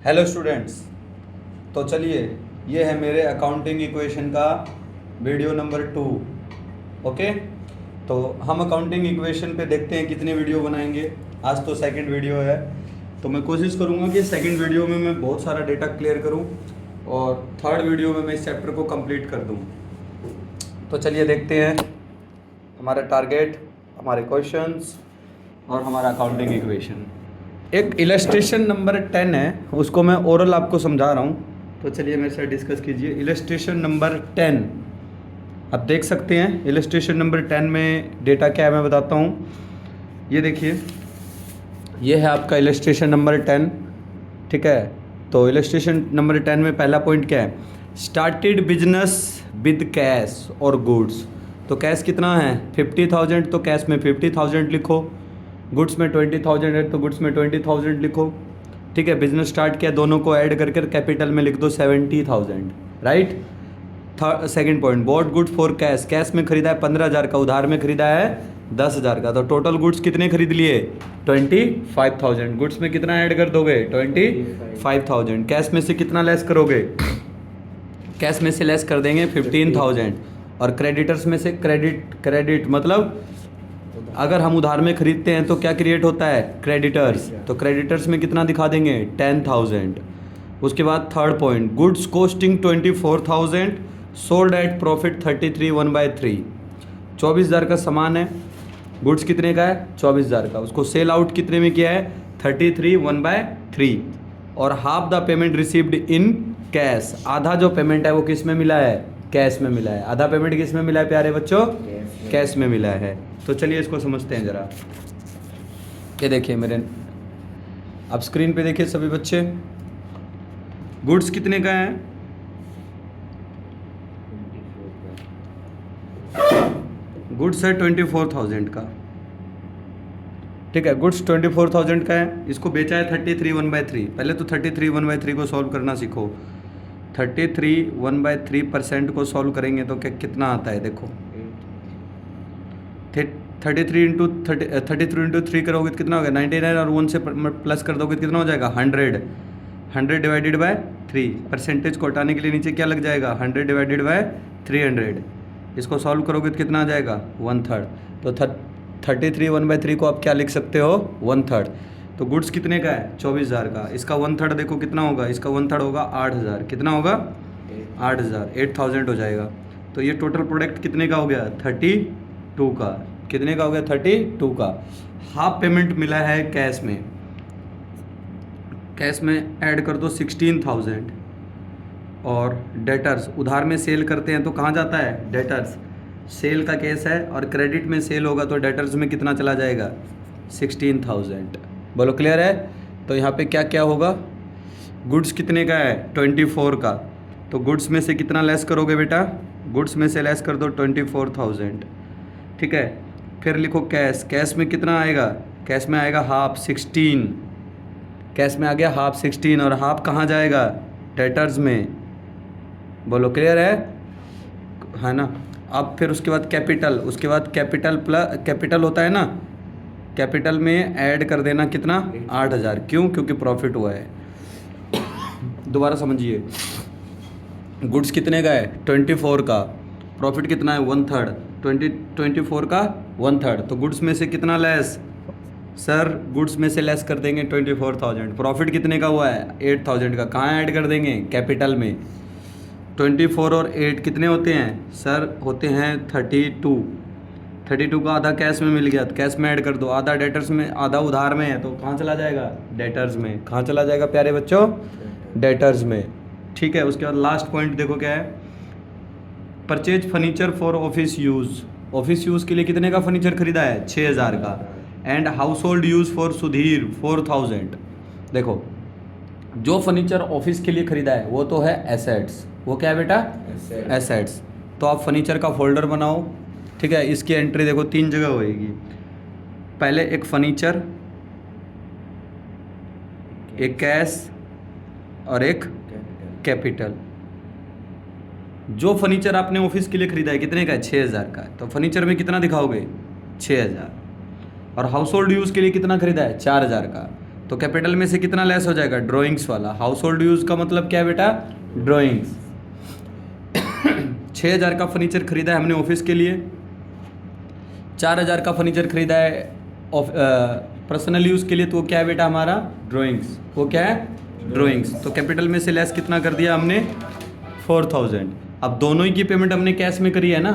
Hello students. तो चलिए, ये है मेरे अकाउंटिंग इक्वेशन का वीडियो नंबर 2। ओके, तो हम अकाउंटिंग इक्वेशन पे देखते हैं कितने वीडियो बनाएंगे। आज तो सेकंड वीडियो है, तो मैं कोशिश करूँगा कि सेकंड वीडियो में मैं बहुत सारा डेटा क्लियर करूँ और थर्ड वीडियो में मैं इस चैप्टर को कंप्लीट कर दूँ। तो चलिए देखते हैं हमारा टारगेट, हमारे क्वेश्चंस और हमारा अकाउंटिंग इक्वेशन। एक इलस्ट्रेशन नंबर 10 है, उसको मैं ओरल आपको समझा रहा हूँ, तो चलिए मेरे साथ डिस्कस कीजिए। इलस्ट्रेशन नंबर 10 आप देख सकते हैं। इलस्ट्रेशन नंबर 10 में डेटा क्या है मैं बताता हूँ। ये देखिए, ये है आपका इलस्ट्रेशन नंबर 10। ठीक है, तो इलस्ट्रेशन नंबर 10 में पहला पॉइंट क्या है? स्टार्टेड बिजनेस विद कैश और गुड्स। तो कैश कितना है? 50,000, तो कैश में 50,000 लिखो। गुड्स में 20,000 है तो गुड्स में 20,000 लिखो। ठीक है, बिजनेस स्टार्ट किया, दोनों को ऐड करके कैपिटल में लिख दो 70,000। Right. Second point, bought goods for cash. Cash में खरीदा है 15,000 का, उधार में खरीदा है 10,000 का, तो टोटल गुड्स कितने खरीद लिए? 25,000। गुड्स में कितना ऐड कर दोगे? 25,000। कैश में से कितना लेस करोगे? कैश में से लेस कर देंगे 15,000। और क्रेडिटर्स में से क्रेडिट मतलब अगर हम उधार में खरीदते हैं तो क्या क्रिएट होता है? क्रेडिटर्स। तो क्रेडिटर्स में कितना दिखा देंगे? 10,000। उसके बाद third point, goods costing 24,000, sold at profit 33 1/3। 24,000 का सामान है, गुड्स कितने का है? 24,000 का, उसको सेल आउट कितने में किया है? 33 1/3। और half the payment received in cash. आधा जो पेमेंट है वो किस में मिला है? कैश में मिला है। आधा पेमेंट किस में मिला है प्यारे बच्चों? कैश में मिला है। तो चलिए इसको समझते हैं ज़रा। ये देखिए मेरे, अब स्क्रीन पे देखिए सभी बच्चे, गुड्स कितने का है? गुड्स है 24,000 का। ठीक है, गुड्स 24,000 का है, इसको बेचा है 33 1/3। पहले तो 33 1/3 को सॉल्व करना सीखो। 33 1/3% को सॉल्व करेंगे तो क्या कितना आता है? देखो 33 इंटू 3 करोगे तो कितना होगा? 99, और 1 से प्लस कर दोगे तो कितना हो जाएगा? 100। 100 डिवाइडेड बाय 3। परसेंटेज को हटाने के लिए नीचे क्या लग जाएगा? 100 डिवाइडेड बाय 300। इसको सॉल्व करोगे तो कितना आ जाएगा? 1/3। तो 33 1/3 को आप क्या लिख सकते हो? 1/3। तो गुड्स कितने का है? 24,000 का। इसका 1/3 देखो कितना होगा? इसका 1/3 होगा 8,000। कितना होगा? 8,000। 8,000 हो जाएगा। तो ये टोटल प्रोडक्ट कितने का हो गया? 32 का। कितने का हो गया? 32 का। हाफ पेमेंट मिला है कैश में। कैश में ऐड कर दो 16,000। और डेटर्स, उधार में सेल करते हैं तो कहाँ जाता है? डेटर्स। सेल का केस है और क्रेडिट में सेल होगा तो डेटर्स में कितना चला जाएगा? 16,000। बोलो क्लियर है? तो यहाँ पे क्या क्या होगा? गुड्स कितने का है? 24 का। तो गुड्स में से कितना लेस करोगे बेटा? गुड्स में से लेस कर दो 24,000। ठीक है, फिर लिखो कैश। कैश में कितना आएगा? कैश में आएगा हाफ 16। कैश में आ गया हाफ 16, और हाफ कहाँ जाएगा? डेटर्स में। बोलो क्लियर है ना? अब फिर उसके बाद कैपिटल, उसके बाद कैपिटल प्लस कैपिटल होता है ना, कैपिटल में ऐड कर देना कितना? 8,000। क्यों? क्योंकि प्रॉफिट हुआ है। दोबारा समझिए, गुड्स कितने का है? 24 का। प्रॉफिट कितना है? 1/3। 24 का 1/3। तो गुड्स में से कितना लेस? सर गुड्स में से लेस कर देंगे 24,000। प्रॉफिट कितने का हुआ है? 8,000 का। कहाँ ऐड कर देंगे? कैपिटल में। 24 और 8 कितने होते हैं? सर होते हैं 32। 32 का आधा कैश में मिल गया तो कैश में ऐड कर दो। आधा डेटर्स में, आधा उधार में है तो कहाँ चला जाएगा? डेटर्स में। कहाँ चला जाएगा प्यारे बच्चों? डेटर्स में। ठीक है, उसके बाद लास्ट पॉइंट देखो क्या है? Purchase furniture for office use. Office use के लिए कितने का फर्नीचर खरीदा है? 6,000 का। And house hold use for Sudhir 4,000। देखो, जो फर्नीचर ऑफिस के लिए खरीदा है वो तो है एसेट्स। वो क्या है बेटा? एसेट्स। तो आप फर्नीचर का फोल्डर बनाओ। ठीक है, इसकी एंट्री देखो 3 जगह होएगी। पहले एक फर्नीचर, एक कैश और एक कैपिटल। जो फर्नीचर आपने ऑफिस के लिए खरीदा है कितने का है? 6,000 का। तो फर्नीचर में कितना दिखाओगे? 6,000। और हाउस होल्ड यूज़ के लिए कितना खरीदा है? 4,000 का। तो कैपिटल में से कितना लेस हो जाएगा? ड्राइंग्स वाला। हाउस होल्ड यूज का मतलब क्या है बेटा? ड्राइंग्स। 6,000 का फर्नीचर खरीदा है हमने ऑफिस के लिए, 4,000 का फर्नीचर खरीदा है पर्सनल यूज़ के लिए, तो वो क्या है बेटा हमारा? ड्राइंग्स। वो क्या है? ड्राइंग्स। तो कैपिटल में से लेस कितना कर दिया हमने? 4,000। अब दोनों ही की पेमेंट हमने कैश में करी है ना,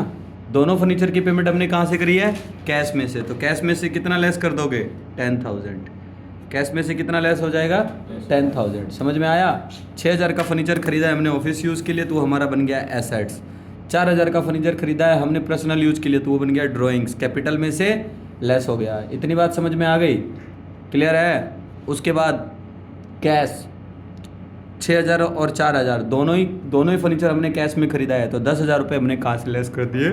दोनों फर्नीचर की पेमेंट हमने कहाँ से करी है? कैश में से। तो कैश में से कितना लेस कर दोगे? 10,000। कैश में से कितना लेस हो जाएगा? 10,000। समझ में आया? 6,000 का फर्नीचर खरीदा है हमने ऑफिस यूज़ के लिए, तो हमारा बन गया एसेट्स। 4,000 का फर्नीचर खरीदा है हमने पर्सनल यूज़ के लिए, तो वो बन गया ड्राइंग्स। कैपिटल में से लेस हो गया। इतनी बात समझ में आ गई? क्लियर है? उसके बाद कैश 6,000 और 4,000 दोनों ही फर्नीचर हमने कैश में खरीदा है, तो 10,000 रुपये हमने कहाँ से लेस कर दिए?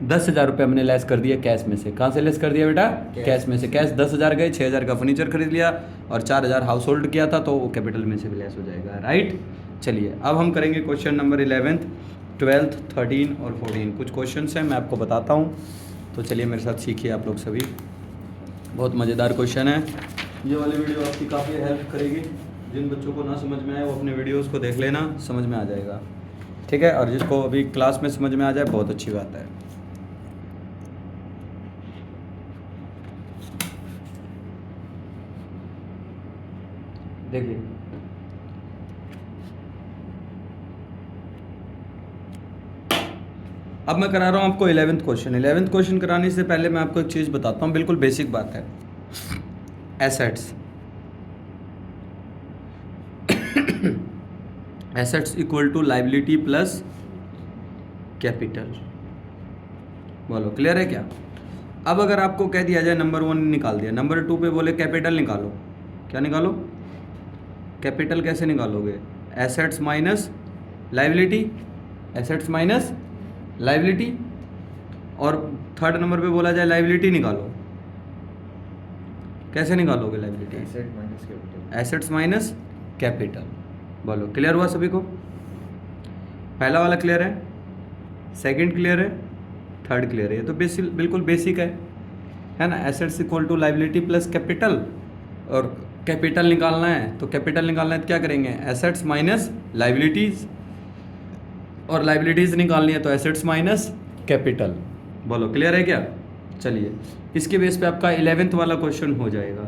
10,000 रुपये हमने लेस कर दिया कैश में से। कहाँ से लेस कर दिया बेटा? कैश में से। कैश 10,000 गए, 6,000 का फर्नीचर खरीद लिया और 4,000 हाउस होल्ड किया था, तो वो कैपिटल में से भी लेस हो जाएगा। राइट। चलिए अब हम करेंगे क्वेश्चन नंबर 11th, 12th, 13 और 14। कुछ क्वेश्चन हैं, मैं आपको बताता हूँ, तो चलिए मेरे साथ सीखिए आप लोग सभी। बहुत मज़ेदार क्वेश्चन है। ये वाली वीडियो आपकी काफ़ी हेल्प करेगी। जिन बच्चों को ना समझ में आए वो अपने वीडियोस को देख लेना, समझ में आ जाएगा। ठीक है? और जिसको अभी क्लास में समझ में आ जाए बहुत अच्छी बात है। देखिए अब मैं करा रहा हूँ आपको 11th क्वेश्चन। 11th क्वेश्चन कराने से पहले मैं आपको एक चीज़ बताता हूँ, बिल्कुल बेसिक बात है। Assets assets equal to liability plus capital. बोलो क्लियर है क्या? अब अगर आपको कह दिया जाए नंबर 1 निकाल दिया, नंबर 2 पे बोले कैपिटल निकालो, क्या निकालो? कैपिटल कैसे निकालोगे? Assets minus liability, assets minus liability. और थर्ड नंबर पे बोला जाए लाइबिलिटी निकालो, कैसे निकालोगे liability? Asset minus capital. Assets minus capital. बोलो क्लियर हुआ सभी को? पहला वाला क्लियर है, सेकंड क्लियर है, थर्ड क्लियर है। ये तो बिल्कुल बेसिक है ना। Assets equal to liability plus capital, और कैपिटल निकालना है, तो कैपिटल निकालना है तो क्या करेंगे? एसेट्स माइनस लाइबिलिटीज़, और लाइबिलिटीज़ निकालनी है तो एसेट्स माइनस कैपिटल। बोलो क्लियर है क्या? चलिए इसके बेस पे आपका 11th वाला क्वेश्चन हो जाएगा।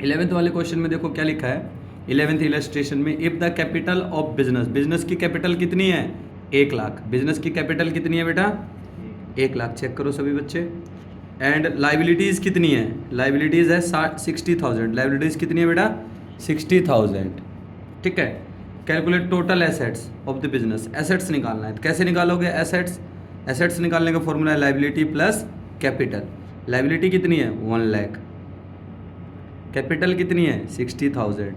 11th वाले क्वेश्चन में देखो क्या लिखा है 11th इलस्ट्रेशन में। If the capital of business, business की कैपिटल कितनी है? 1 लाख। बिजनेस की कैपिटल कितनी है बेटा? 1 लाख। चेक करो सभी बच्चे। एंड लाइबिलिटीज़ कितनी है? लाइबिलिटीज़ है 60,000। लाइबिलिटीज़ कितनी है बेटा? 60,000। ठीक है। Calculate total assets of the business. Assets निकालना है, तो कैसे निकालोगे एसेट्स? एसेट्स निकालने का फॉर्मूला है लाइबिलिटी प्लस कैपिटल। लाइबिलिटी कितनी है? 1 लाख। कैपिटल कितनी है? 60,000।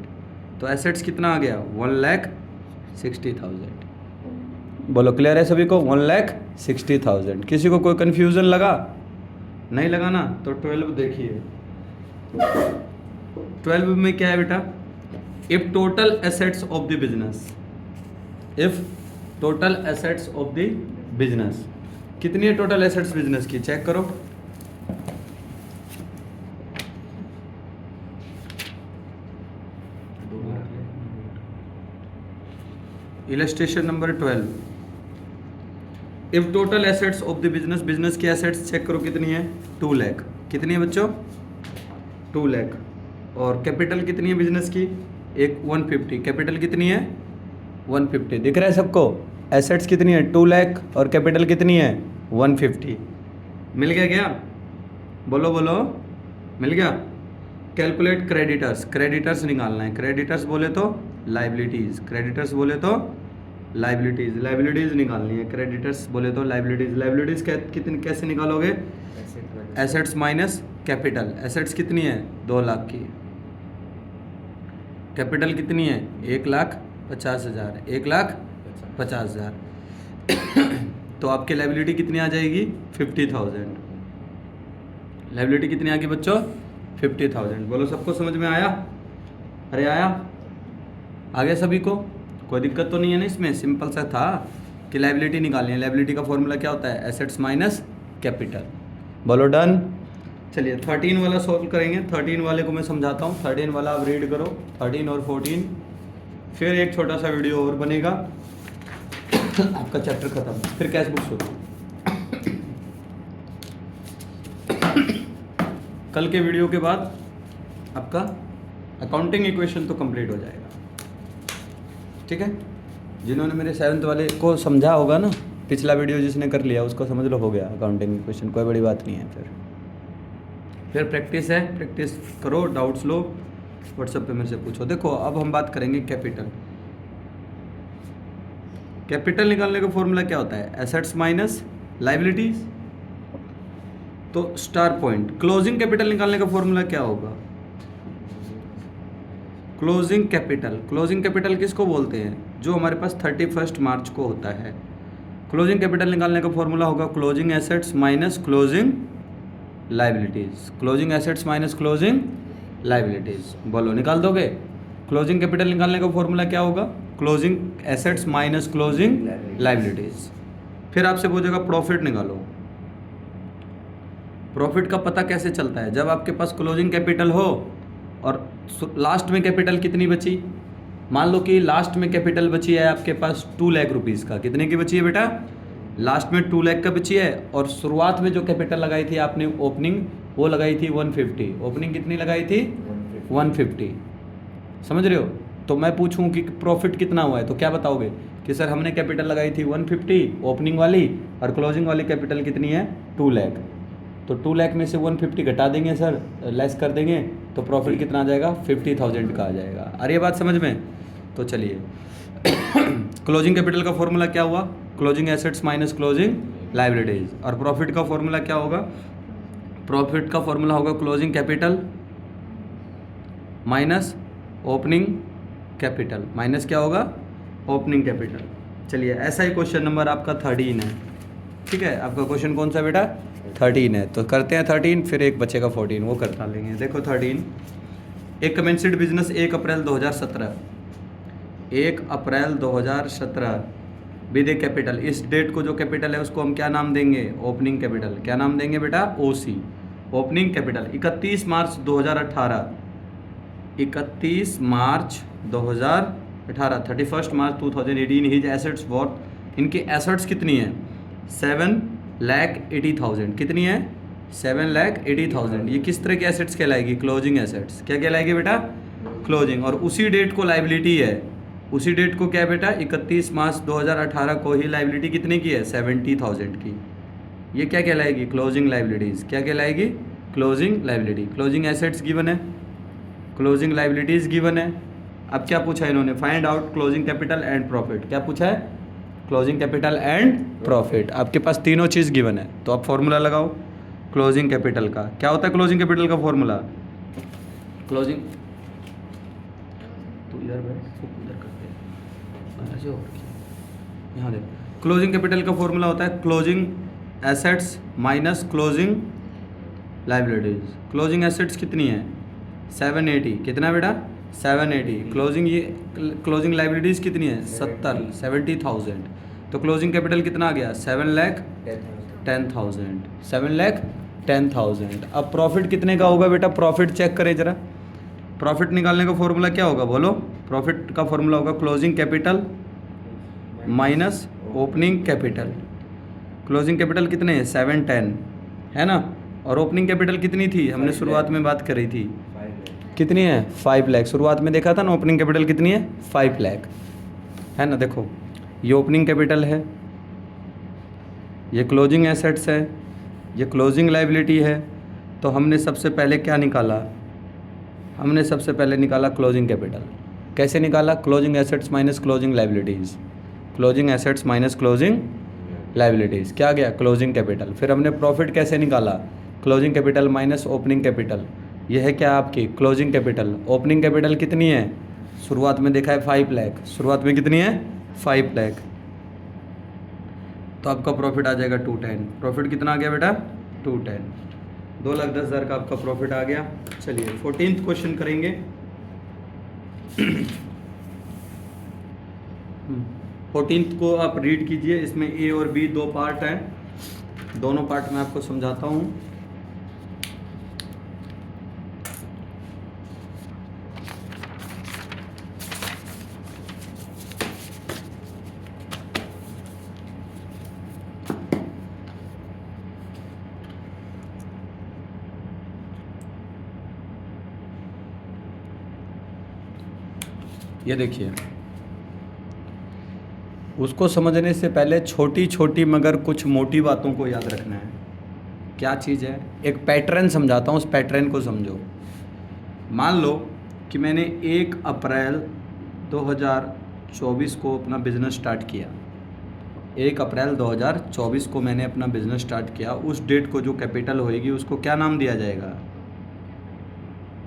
तो एसेट्स कितना आ गया? 1,60,000। बोलो क्लियर है सभी को? 1,60,000। किसी को कोई कन्फ्यूज़न लगा? नहीं लगा ना? तो 12 देखिए। 12 में क्या है बेटा? If total assets of the business, if total assets of the business, कितनी है टोटल एसेट्स बिजनेस की? चेक करो। Illustration number 12। If total assets of the business, business की एसेट्स चेक करो कितनी है? 2 लाख। कितनी है बच्चों? 2 लाख। और कैपिटल कितनी है बिजनेस की? 150। कैपिटल कितनी है? 150। दिख रहा है सबको? एसेट्स कितनी है? 2 लाख और कैपिटल कितनी है? 150। मिल गया क्या? बोलो बोलो, मिल गया? Calculate creditors. क्रेडिटर्स निकालना है। क्रेडिटर्स बोले तो लाइबिलिटीज़, क्रेडिटर्स बोले तो लाइबिलिटीज़, लाइबिलिटीज़ निकालनी है। क्रेडिटर्स बोले तो लाइबिलिटीज़। लाइबिलिटीज़ कितनी कैसे निकालोगे? Assets minus capital. एसेट्स कितनी है? 2 लाख की। कैपिटल कितनी है? 1,50,000। 1,50,000। तो आपकी लाइबिलिटी कितनी आ जाएगी? 50,000। लाइबिलिटी कितनी आ गई बच्चों? 50,000। बोलो सबको समझ में आया? अरे आया? आ गया सभी को? कोई दिक्कत तो नहीं है ना इसमें? सिंपल सा था कि लाइबिलिटी निकालनी है। लाइबिलिटी का फॉर्मूला क्या होता है? Assets minus capital. बोलो डन। चलिए 13 वाला सॉल्व करेंगे। 13 वाले को मैं समझाता हूँ। 13 वाला आप रीड करो, 13 और 14, फिर एक छोटा सा वीडियो और बनेगा, आपका चैप्टर खत्म, फिर कैश बुक शुरू। कल के वीडियो के बाद आपका अकाउंटिंग इक्वेशन तो कंप्लीट हो जाएगा, ठीक है। जिन्होंने मेरे 7th वाले को समझा होगा ना, पिछला वीडियो जिसने कर लिया उसको समझ लो हो गया अकाउंटिंग इक्वेशन, कोई बड़ी बात नहीं है। फिर प्रैक्टिस है, प्रैक्टिस करो, डाउट्स लो, व्हाट्सएप पे मेरे से पूछो। देखो अब हम बात करेंगे कैपिटल। कैपिटल निकालने का फॉर्मूला क्या होता है? Assets minus liabilities. तो स्टार पॉइंट। क्लोजिंग कैपिटल निकालने का फॉर्मूला क्या होगा? Closing capital. क्लोजिंग कैपिटल किसको बोलते हैं? जो हमारे पास 31 मार्च को होता है। क्लोजिंग कैपिटल निकालने का फॉर्मूला होगा closing assets minus closing liabilities. Closing assets minus closing liabilities. बोलो निकाल दोगे? क्लोजिंग कैपिटल निकालने का फॉर्मूला क्या होगा? Closing assets minus closing liabilities. फिर आपसे पूछेगा प्रॉफिट निकालो। प्रॉफिट का पता कैसे चलता है? जब आपके पास क्लोजिंग कैपिटल हो और लास्ट में कैपिटल कितनी बची। मान लो कि लास्ट में कैपिटल बची है आपके पास 2 लाख रुपीज़ का। कितने की बची है बेटा? लास्ट में 2 लाख का बची है। और शुरुआत में जो कैपिटल लगाई थी आपने ओपनिंग, वो लगाई थी 150। ओपनिंग कितनी लगाई थी? 150। समझ रहे हो? तो मैं पूछूं कि प्रॉफिट कितना हुआ है तो क्या बताओगे कि सर हमने कैपिटल लगाई थी 150 ओपनिंग वाली, और क्लोजिंग वाली कैपिटल कितनी है? 2 लाख। तो 2 लाख में से 150 घटा देंगे सर, लेस कर देंगे, तो प्रॉफिट कितना आ जाएगा? 50,000 का आ जाएगा। अरे ये बात समझ में? तो चलिए क्लोजिंग कैपिटल का फॉर्मूला क्या हुआ? Closing assets minus closing liabilities. और प्रॉफिट का फॉर्मूला क्या होगा? प्रॉफिट का फॉर्मूला होगा closing capital minus opening capital. Minus क्या होगा? Opening capital. चलिए ऐसा ही क्वेश्चन नंबर आपका 13 है, ठीक है। आपका क्वेश्चन कौन सा बेटा? 13 है। तो करते हैं 13, फिर एक बचेगा 14, वो करता लेंगे। देखो 13, एक commenced business 1 April 2017, 1 April 2017 with A capital. इस डेट को जो कैपिटल है उसको हम क्या नाम देंगे? Opening capital. क्या नाम देंगे बेटा? ओसी, ओपनिंग कैपिटल। 31 मार्च 2018, 31 मार्च 2018, 31 मार्च 2018 हिज एसेट्स वर्थ। इनकी एसेट्स कितनी है? 7,80,000। कितनी है? 7,80,000। ये किस तरह की एसेट्स कहलाएगी? Closing assets. क्या कहलाएगी बेटा? क्लोजिंग। और उसी डेट को लायबिलिटी है। उसी डेट को क्या है बेटा? 31 मार्च 2018 को ही लायबिलिटी कितने की है? 70,000 की। ये क्या कहलाएगी? Closing liabilities. क्या कहलाएगी? Closing liability. Closing assets given है, क्लोजिंग लायबिलिटीज़ गिवन है। अब क्या पूछा है इन्होंने? Find out closing capital and profit. क्या पूछा है? Closing capital and profit. आपके पास तीनों चीज़ गिवन है, तो आप फॉर्मूला लगाओ क्लोजिंग कैपिटल का। क्या होता है क्लोजिंग कैपिटल का फॉर्मूला? क्लोजिंग तो इधर उधर करते हैं, यहाँ देख। क्लोजिंग कैपिटल का फॉर्मूला होता है closing assets minus closing liabilities. Closing assets कितनी है? 780। कितना बेटा? 780। क्लोजिंग ये क्लोजिंग लायबिलिटीज़ कितनी है? 70,000। तो क्लोजिंग कैपिटल कितना आ गया? 7,10,000। 7,10,000। अब प्रॉफिट कितने का होगा बेटा? प्रॉफिट चेक करें जरा। प्रॉफिट निकालने का फॉर्मूला क्या होगा? बोलो। प्रॉफिट का फॉर्मूला होगा closing capital minus opening capital. Closing capital कितने हैं? 710 है ना। और ओपनिंग कैपिटल कितनी थी? हमने शुरुआत में बात करी थी, कितनी है? 5 लाख। शुरुआत में देखा था ना ओपनिंग कैपिटल कितनी है? 5 लाख है ना। देखो ये ओपनिंग कैपिटल है, ये क्लोजिंग एसेट्स है, ये क्लोजिंग लायबिलिटी है। तो हमने सबसे पहले क्या निकाला? हमने सबसे पहले निकाला क्लोजिंग कैपिटल। कैसे निकाला? Closing assets minus closing liabilities. Closing assets minus closing liabilities क्या गया? Closing capital. फिर हमने प्रॉफिट कैसे निकाला? Closing capital minus opening capital. यह है क्या आपकी? Closing capital. ओपनिंग कैपिटल कितनी है? शुरुआत में देखा है 5 लाख। शुरुआत में कितनी है? 5 लाख। तो आपका प्रॉफिट आ जाएगा 210। प्रॉफिट कितना आ गया बेटा? 210। 2,10,000 का आपका प्रॉफिट आ गया। चलिए 14th क्वेश्चन करेंगे। 14th को आप रीड कीजिए। इसमें ए और बी 2 पार्ट हैं, दोनों पार्ट मैं आपको समझाता हूँ। ये देखिए, उसको समझने से पहले छोटी छोटी मगर कुछ मोटी बातों को याद रखना है। क्या चीज़ है, एक पैटर्न समझाता हूँ, उस पैटर्न को समझो। मान लो कि मैंने 1 अप्रैल 2024 को अपना बिज़नेस स्टार्ट किया। 1 अप्रैल 2024 को मैंने अपना बिज़नेस स्टार्ट किया। उस डेट को जो कैपिटल होएगी उसको क्या नाम दिया जाएगा?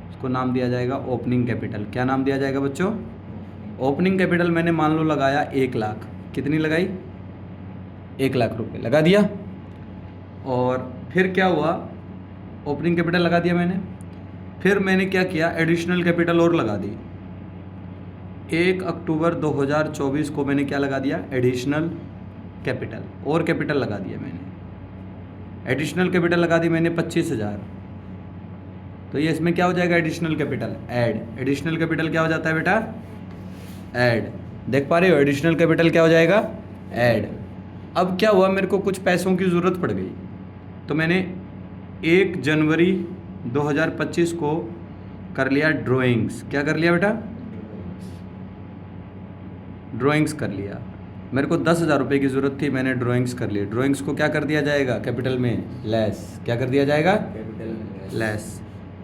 उसको नाम दिया जाएगा ओपनिंग कैपिटल। क्या नाम दिया जाएगा बच्चों? ओपनिंग कैपिटल मैंने मान लो लगाया 1 लाख। कितनी लगाई? 1 लाख रुपए लगा दिया। और फिर क्या हुआ? ओपनिंग कैपिटल लगा दिया मैंने, फिर मैंने क्या किया? एडिशनल कैपिटल और लगा दी। 1 अक्टूबर 2024 को मैंने क्या लगा दिया? एडिशनल कैपिटल, और कैपिटल लगा दिया मैंने। एडिशनल कैपिटल लगा दी मैंने 25,000। तो ये इसमें क्या हो जाएगा? Additional capital add. Additional capital क्या हो जाता है बेटा? ऐड। देख पा रहे हो? एडिशनल कैपिटल क्या हो जाएगा? ऐड। अब क्या हुआ, मेरे को कुछ पैसों की ज़रूरत पड़ गई, तो मैंने 1 जनवरी 2025 को कर लिया ड्राइंग्स। क्या कर लिया बेटा? ड्राइंग्स कर लिया। मेरे को 10,000 रुपये की ज़रूरत थी, मैंने ड्राइंग्स कर ली। ड्राइंग्स को क्या कर दिया जाएगा? कैपिटल में लेस। क्या कर दिया जाएगा? Capital less.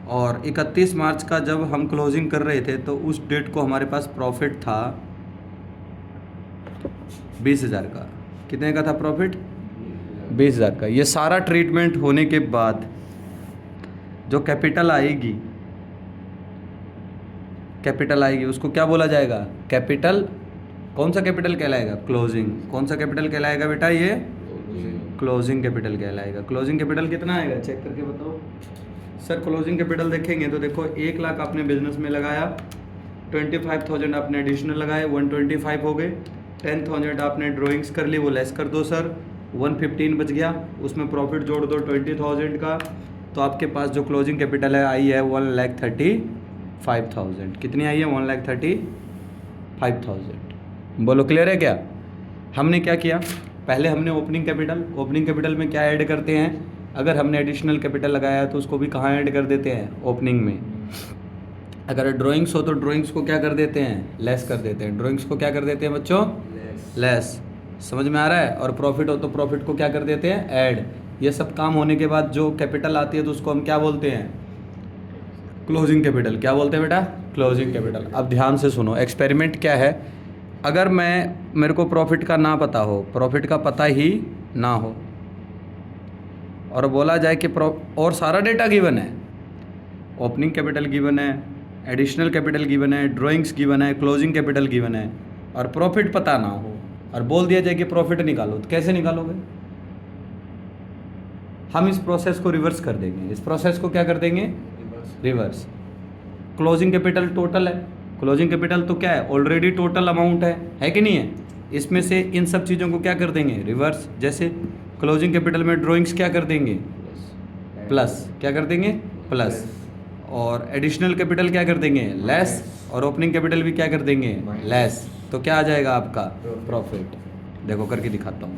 और 31 मार्च का जब हम क्लोजिंग कर रहे थे तो उस डेट को हमारे पास प्रॉफिट था 20,000 का। कितने का था प्रॉफिट? 20,000 का। ये सारा ट्रीटमेंट होने के बाद जो कैपिटल आएगी, कैपिटल आएगी उसको क्या बोला जाएगा? कैपिटल। कौन सा कैपिटल कहलाएगा? क्लोजिंग। कौन सा कैपिटल कहलाएगा बेटा? ये क्लोजिंग कैपिटल कहलाएगा। क्लोजिंग कैपिटल कितना आएगा? चेक करके बताओ सर। क्लोजिंग कैपिटल देखेंगे तो देखो 1 लाख आपने बिजनेस में लगाया, 25,000 आपने एडिशनल लगाए, 125 हो गए। 10,000 आपने ड्राइंग्स कर ली, वो लेस कर दो सर, 115 बच गया। उसमें प्रॉफिट जोड़ दो 20,000 का, तो आपके पास जो क्लोजिंग कैपिटल है आई है 1,35,000। कितनी आई है? 1,35,000। बोलो क्लियर है क्या? हमने क्या किया? पहले हमने ओपनिंग कैपिटल में क्या ऐड करते हैं? अगर हमने एडिशनल कैपिटल लगाया तो उसको भी कहाँ ऐड कर देते हैं? ओपनिंग में। अगर ड्राइंग्स हो तो ड्राइंग्स को क्या कर देते हैं? लेस कर देते हैं। ड्राइंग्स को क्या कर देते हैं बच्चों? लेस। समझ में आ रहा है? और प्रॉफिट हो तो प्रॉफिट को क्या कर देते हैं? ऐड। ये सब काम होने के बाद जो कैपिटल आती है तो उसको हम क्या बोलते हैं? Closing capital. क्या बोलते हैं बेटा? Closing capital. अब ध्यान से सुनो, एक्सपेरिमेंट क्या है? अगर मेरे को प्रॉफिट का ना पता हो, प्रॉफिट का पता ही ना हो, और बोला जाए कि और सारा डेटा गिवन है, ओपनिंग कैपिटल गिवन है, एडिशनल कैपिटल गिवन है, ड्राइंग्स गिवन है, क्लोजिंग कैपिटल गिवन है, और प्रॉफिट पता ना हो और बोल दिया जाए कि प्रॉफिट निकालो, तो कैसे निकालोगे? हम इस प्रोसेस को रिवर्स कर देंगे। इस प्रोसेस को क्या कर देंगे? रिवर्स। क्लोजिंग कैपिटल टोटल है। क्लोजिंग कैपिटल तो क्या है? ऑलरेडी टोटल अमाउंट है कि नहीं है? इसमें से इन सब चीज़ों को क्या कर देंगे? रिवर्स। जैसे क्लोजिंग कैपिटल में ड्राइंग्स क्या कर देंगे? प्लस। क्या कर देंगे? प्लस। और एडिशनल कैपिटल क्या कर देंगे? लेस। और ओपनिंग कैपिटल भी क्या कर देंगे? लेस। तो क्या आ जाएगा आपका? प्रॉफिट। देखो करके दिखाता हूँ।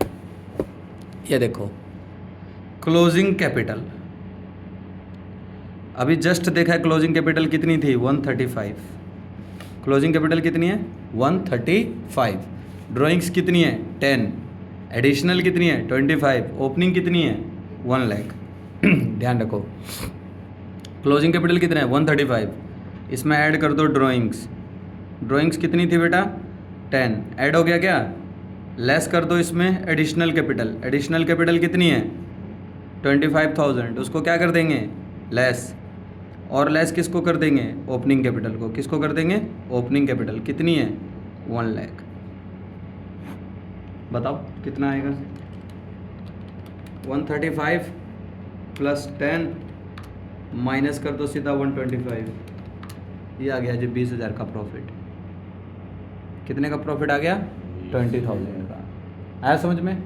ये देखो क्लोजिंग कैपिटल, अभी जस्ट देखा है क्लोजिंग कैपिटल कितनी थी? 135। क्लोजिंग कैपिटल कितनी है? 135। ड्राइंग्स कितनी है? 10। एडिशनल कितनी है? 25। ओपनिंग कितनी है? 1 लाख। ध्यान रखो, क्लोजिंग कैपिटल कितना है? 135। इसमें ऐड कर दो ड्राइंग्स। ड्राइंग्स कितनी थी बेटा? 10। ऐड हो गया क्या? लेस कर दो इसमें एडिशनल कैपिटल। एडिशनल कैपिटल कितनी है? 25,000। उसको क्या कर देंगे? लेस। और लेस किसको कर देंगे? ओपनिंग कैपिटल को। किसको कर देंगे? Opening capital. कितनी है? 1 लाख। बताओ कितना आएगा? 135 प्लस 10 माइनस कर दो सीधा 125। ये आ गया जी 20,000 का प्रॉफिट। कितने का प्रॉफिट आ गया? 20,000 का। आया समझ में?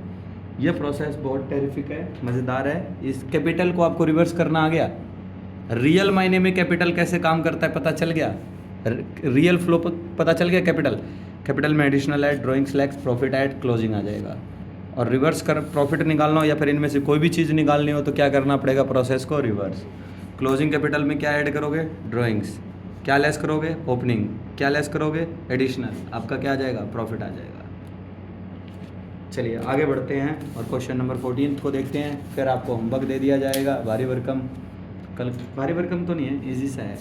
ये प्रोसेस बहुत टेरिफिक है, मज़ेदार है। इस कैपिटल को आपको रिवर्स करना आ गया। रियल मायने में कैपिटल कैसे काम करता है पता चल गया? रियल फ्लो पता चल गया? कैपिटल में additional add, drawings less, profit add, closing आ जाएगा। और रिवर्स कर प्रॉफिट निकालना हो या फिर इनमें से कोई भी चीज़ निकालनी हो तो क्या करना पड़ेगा? प्रोसेस को रिवर्स। क्लोजिंग कैपिटल में क्या ऐड करोगे? ड्राइंग्स। क्या लेस करोगे? ओपनिंग। क्या लेस करोगे? एडिशनल। आपका क्या आ जाएगा? प्रॉफिट आ जाएगा। चलिए आगे बढ़ते हैं और क्वेश्चन नंबर 14 को देखते हैं, फिर आपको होमवर्क दे दिया जाएगा। भारी भरकम कल, भारी भरकम तो नहीं है, इजी सा है।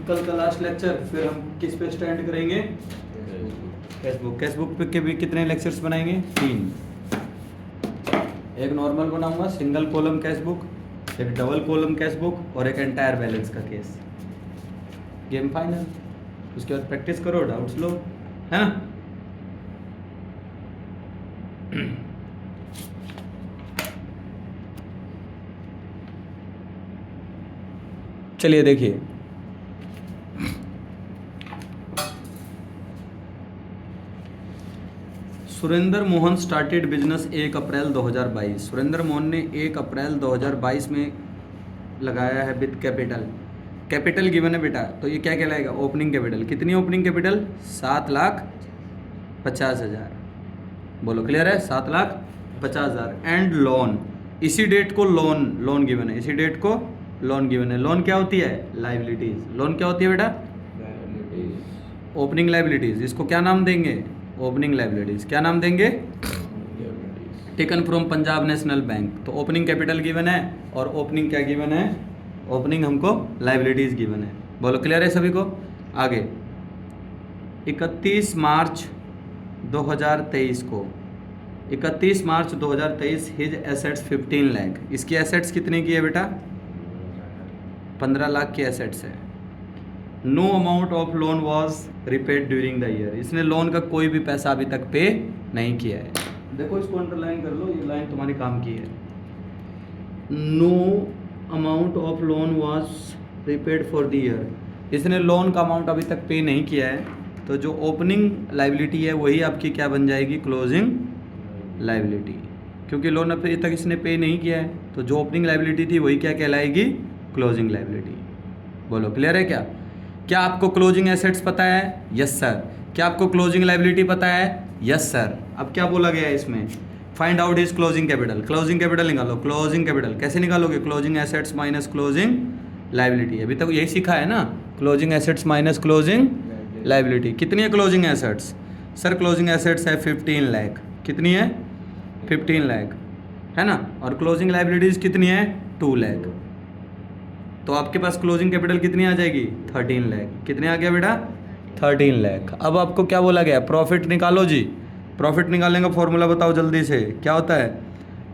कल का लास्ट लेक्चर, फिर हम किस पे स्टैंड करेंगे? फेसबुक पे के भी कितने लेक्चर्स बनाएंगे? 3। एक नॉर्मल बनाऊंगा, सिंगल कॉलम कैश बुक, एक डबल कॉलम कैश बुक और एक एंटायर बैलेंस का केस। Game final. उसके बाद प्रैक्टिस करो, डाउट्स लो, है ना? चलिए देखिए, सुरेंद्र मोहन स्टार्टेड बिजनेस 1 अप्रैल 2022। सुरेंद्र मोहन ने 1 अप्रैल 2022 में लगाया है विद कैपिटल गिवन है बेटा, तो ये क्या कहलाएगा? Opening capital. कितनी ओपनिंग कैपिटल? 7,50,000। बोलो क्लियर है? 7,50,000। एंड लोन, इसी डेट को लोन गिवन है, इसी डेट को लोन गिवन है। लोन क्या होती है? लाइबिलिटीज। लोन क्या होती है बेटा? Opening liabilities. इसको क्या नाम देंगे? Opening liabilities. क्या नाम देंगे? Taken from Punjab national bank. तो ओपनिंग कैपिटल गिवन है और ओपनिंग क्या गिवन है? ओपनिंग हमको लाइबिलिटीज गिवन है। बोलो क्लियर है सभी को? आगे 31 मार्च 2023 को, 31 मार्च 2023 हिज एसेट्स 15 लाख। इसकी एसेट्स कितने की है बेटा? 15 लाख की एसेट्स है। No amount of loan was repaid during the year. इसने लोन का कोई भी पैसा अभी तक पे नहीं किया है। देखो इसको अंडरलाइन कर लो, ये लाइन तुम्हारी काम की है। No amount of loan was repaid for the year. इसने लोन का अमाउंट अभी तक पे नहीं किया है, तो जो ओपनिंग लाइबिलिटी है वही आपकी क्या बन जाएगी? Closing liability. क्योंकि लोन अभी तक इसने पे नहीं किया है, तो जो ओपनिंग लाइबिलिटी थी वही क्या कहलाएगी? Closing liability. बोलो क्लियर है क्या? क्या आपको क्लोजिंग एसेट्स पता है? Yes sir. क्या आपको क्लोजिंग लाइबिलिटी पता है? Yes sir. अब क्या बोला गया है इसमें? Find out his closing capital. Closing capital निकालो। क्लोजिंग कैपिटल कैसे निकालोगे? Closing assets minus closing liability. अभी तक यही सीखा है ना, closing assets minus closing liability. कितनी है closing assets? Sir closing assets है 15 लाख। कितनी है? 15 लाख, है ना? और क्लोजिंग लाइबिलिटीज कितनी है? 2 लाख। तो आपके पास क्लोजिंग कैपिटल कितनी आ जाएगी? 13 लाख। कितने आ गया बेटा? 13 लाख। अब आपको क्या बोला गया? प्रॉफिट निकालो जी। प्रॉफिट निकालने का फॉर्मूला बताओ जल्दी से, क्या होता है?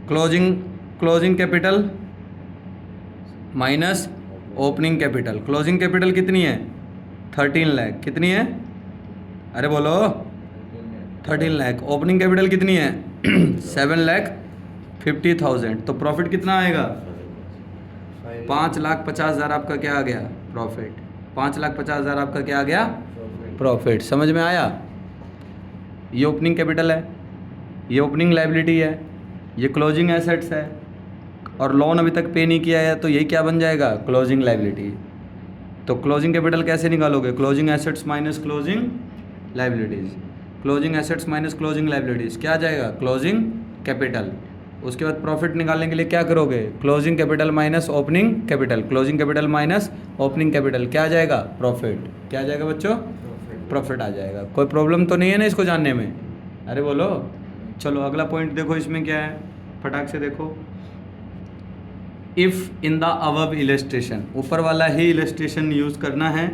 Closing capital minus opening capital. Closing capital कितनी है? 13 लाख। कितनी है? अरे बोलो। 13 लाख। ओपनिंग कैपिटल कितनी है? 7,50,000। तो प्रॉफिट कितना आएगा? 5,50,000 आपका क्या आ गया? प्रॉफिट। 5,50,000 आपका क्या आ गया? प्रॉफिट। समझ में आया? ये ओपनिंग कैपिटल है, ये ओपनिंग लाइबिलिटी है, ये क्लोजिंग एसेट्स है, और लोन अभी तक पे नहीं किया है, तो यही क्या बन जाएगा? Closing liability. तो क्लोजिंग कैपिटल कैसे निकालोगे? Closing assets minus closing liabilities. Closing assets minus closing liabilities क्या आ जाएगा? Closing capital. उसके बाद प्रॉफिट निकालने के लिए क्या करोगे? Closing capital minus opening capital. Closing capital minus opening capital क्या आ जाएगा? प्रॉफिट। क्या आ जाएगा बच्चों? प्रॉफिट आ जाएगा। कोई प्रॉब्लम तो नहीं है ना इसको जानने में? अरे बोलो। चलो अगला पॉइंट देखो, इसमें क्या है, फटाक से देखो। If in the above illustration, ऊपर वाला ही इलस्ट्रेशन यूज़ करना है।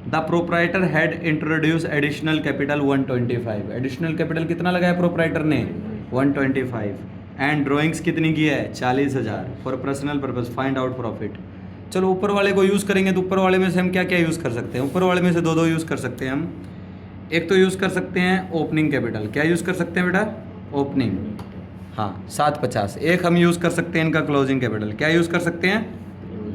The proprietor had introduce additional capital 125। Additional capital कितना लगाया प्रोप्राइटर ने? 125। एंड ड्राइंग्स कितनी की है? 40,000 for personal purpose. Find out profit. चलो ऊपर वाले को यूज़ करेंगे, तो ऊपर वाले में से हम क्या क्या यूज़ कर सकते हैं? ऊपर वाले में से दो यूज़ कर सकते हैं हम। एक तो यूज़ कर सकते हैं ओपनिंग कैपिटल। क्या यूज़ कर सकते हैं बेटा? ओपनिंग, हाँ 750। एक हम यूज़ कर सकते हैं इनका क्लोजिंग कैपिटल। क्या यूज़ कर सकते हैं?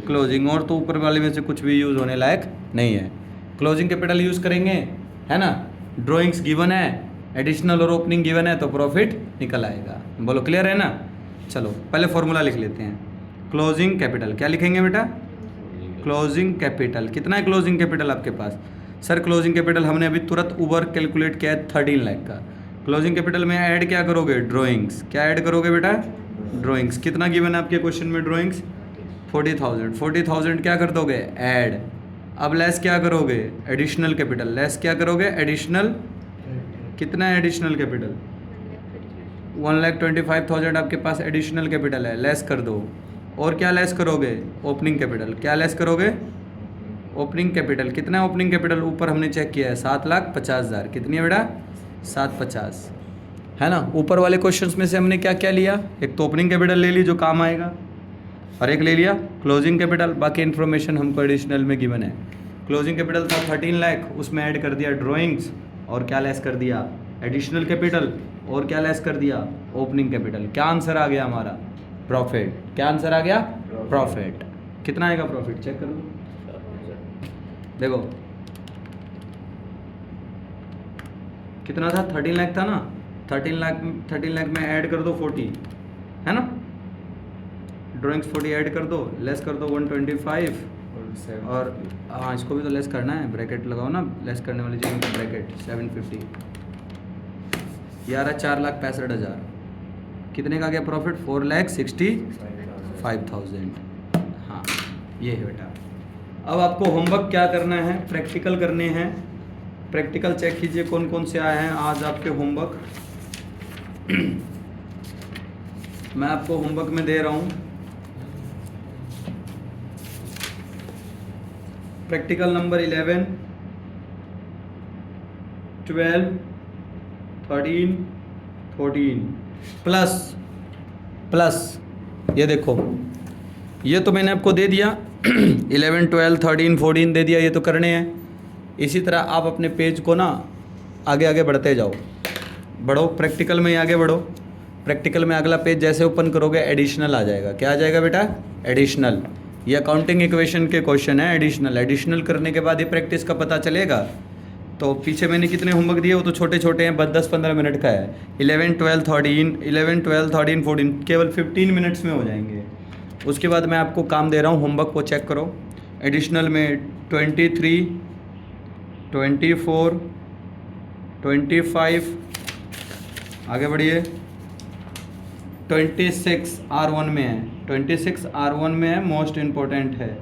क्लोजिंग। और तो ऊपर वाले में से कुछ भी यूज़ होने लायक नहीं है। क्लोजिंग कैपिटल यूज़ करेंगे, है ना? ड्राइंग्स गिवन है, एडिशनल और ओपनिंग गिवन है, तो प्रॉफिट निकल आएगा। बोलो क्लियर है ना? चलो पहले फॉर्मूला लिख लेते हैं। क्लोजिंग कैपिटल क्या लिखेंगे बेटा? Closing capital. कितना है क्लोजिंग कैपिटल आपके पास? सर क्लोजिंग कैपिटल हमने अभी तुरंत ऊपर कैलकुलेट किया है 13 लाख का। क्लोजिंग कैपिटल में ऐड क्या करोगे? ड्राइंग्स। क्या ऐड करोगे बेटा? ड्राइंग्स। कितना गिवन है आपके क्वेश्चन में? ड्राइंग्स 40,000 क्या कर दोगे ऐड। अब लेस क्या करोगे एडिशनल कैपिटल, लेस क्या करोगे एडिशनल, कितना है एडिशनल कैपिटल 1,25,000 आपके पास एडिशनल कैपिटल है, लेस कर दो। और क्या लेस करोगे ओपनिंग कैपिटल, क्या लेस करोगे ओपनिंग कैपिटल, कितना है ओपनिंग कैपिटल ऊपर हमने चेक किया है 7,50,000, कितनी है बेटा 750 है ना। ऊपर वाले क्वेश्चंस में से हमने क्या क्या लिया, एक तो ओपनिंग कैपिटल ले ली जो काम आएगा और एक ले लिया क्लोजिंग कैपिटल, बाकी इन्फॉर्मेशन हमको एडिशनल में गिवन है। क्लोजिंग कैपिटल था 13 लाख, उसमें ऐड कर दिया ड्राइंग्स और क्या लेस कर दिया एडिशनल कैपिटल और क्या लेस कर दिया ओपनिंग कैपिटल। क्या आंसर आ गया हमारा प्रॉफिट, क्या आंसर आ गया प्रॉफिट। कितना आएगा प्रॉफिट चेक करो, देखो कितना था 13 लाख था ना, 13 लाख में ऐड कर दो 40 है ना, ड्राइंग्स 40 ऐड कर दो, लेस कर दो 125 और हाँ इसको भी तो लेस करना है, ब्रैकेट लगाओ ना, लेस करने वाली चीज़ ब्रैकेट 750, ये आ रहा 4,65,000, कितने का गया प्रॉफिट 4,65,000। हाँ ये है बेटा। अब आपको होमवर्क क्या करना है, प्रैक्टिकल करने हैं, प्रैक्टिकल चेक कीजिए कौन कौन से आए हैं आज आपके होमवर्क। मैं आपको होमवर्क में दे रहा हूँ प्रैक्टिकल नंबर 11, 12, 13, 14 प्लस ये देखो, ये तो मैंने आपको दे दिया 11, 12, 13, 14 दे दिया, ये तो करने हैं। इसी तरह आप अपने पेज को ना आगे आगे बढ़ते जाओ, बढ़ो प्रैक्टिकल में ही आगे बढ़ो। प्रैक्टिकल में अगला पेज जैसे ओपन करोगे एडिशनल आ जाएगा, क्या आ जाएगा बेटा एडिशनल। ये अकाउंटिंग इक्वेशन के क्वेश्चन है एडिशनल, एडिशनल करने के बाद ये प्रैक्टिस का पता चलेगा। तो पीछे मैंने कितने होमवर्क दिए वो तो छोटे छोटे हैं, बस 10-15 मिनट का है। 11, 12, 13, 14 केवल 15 मिनट्स में हो जाएंगे। उसके बाद मैं आपको काम दे रहा हूँ, होमवर्क को चेक करो। एडिशनल में 23, 24, 25 आगे बढ़िए, 26 R1 में है, 26 R1 में है, मोस्ट इम्पोर्टेंट है।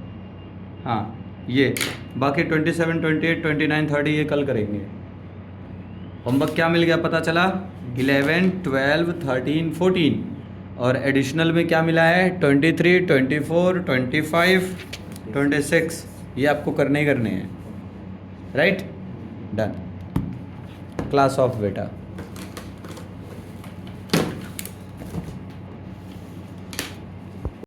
हाँ ये बाकी 27, 28, 29, 30 ये कल करेंगे। होमवर्क क्या मिल गया पता चला 11, 12, 13, 14 और एडिशनल में क्या मिला है 23, 24, 25, 26 ये आपको करने ही करने हैं। Right done. क्लास ऑफ बेटा।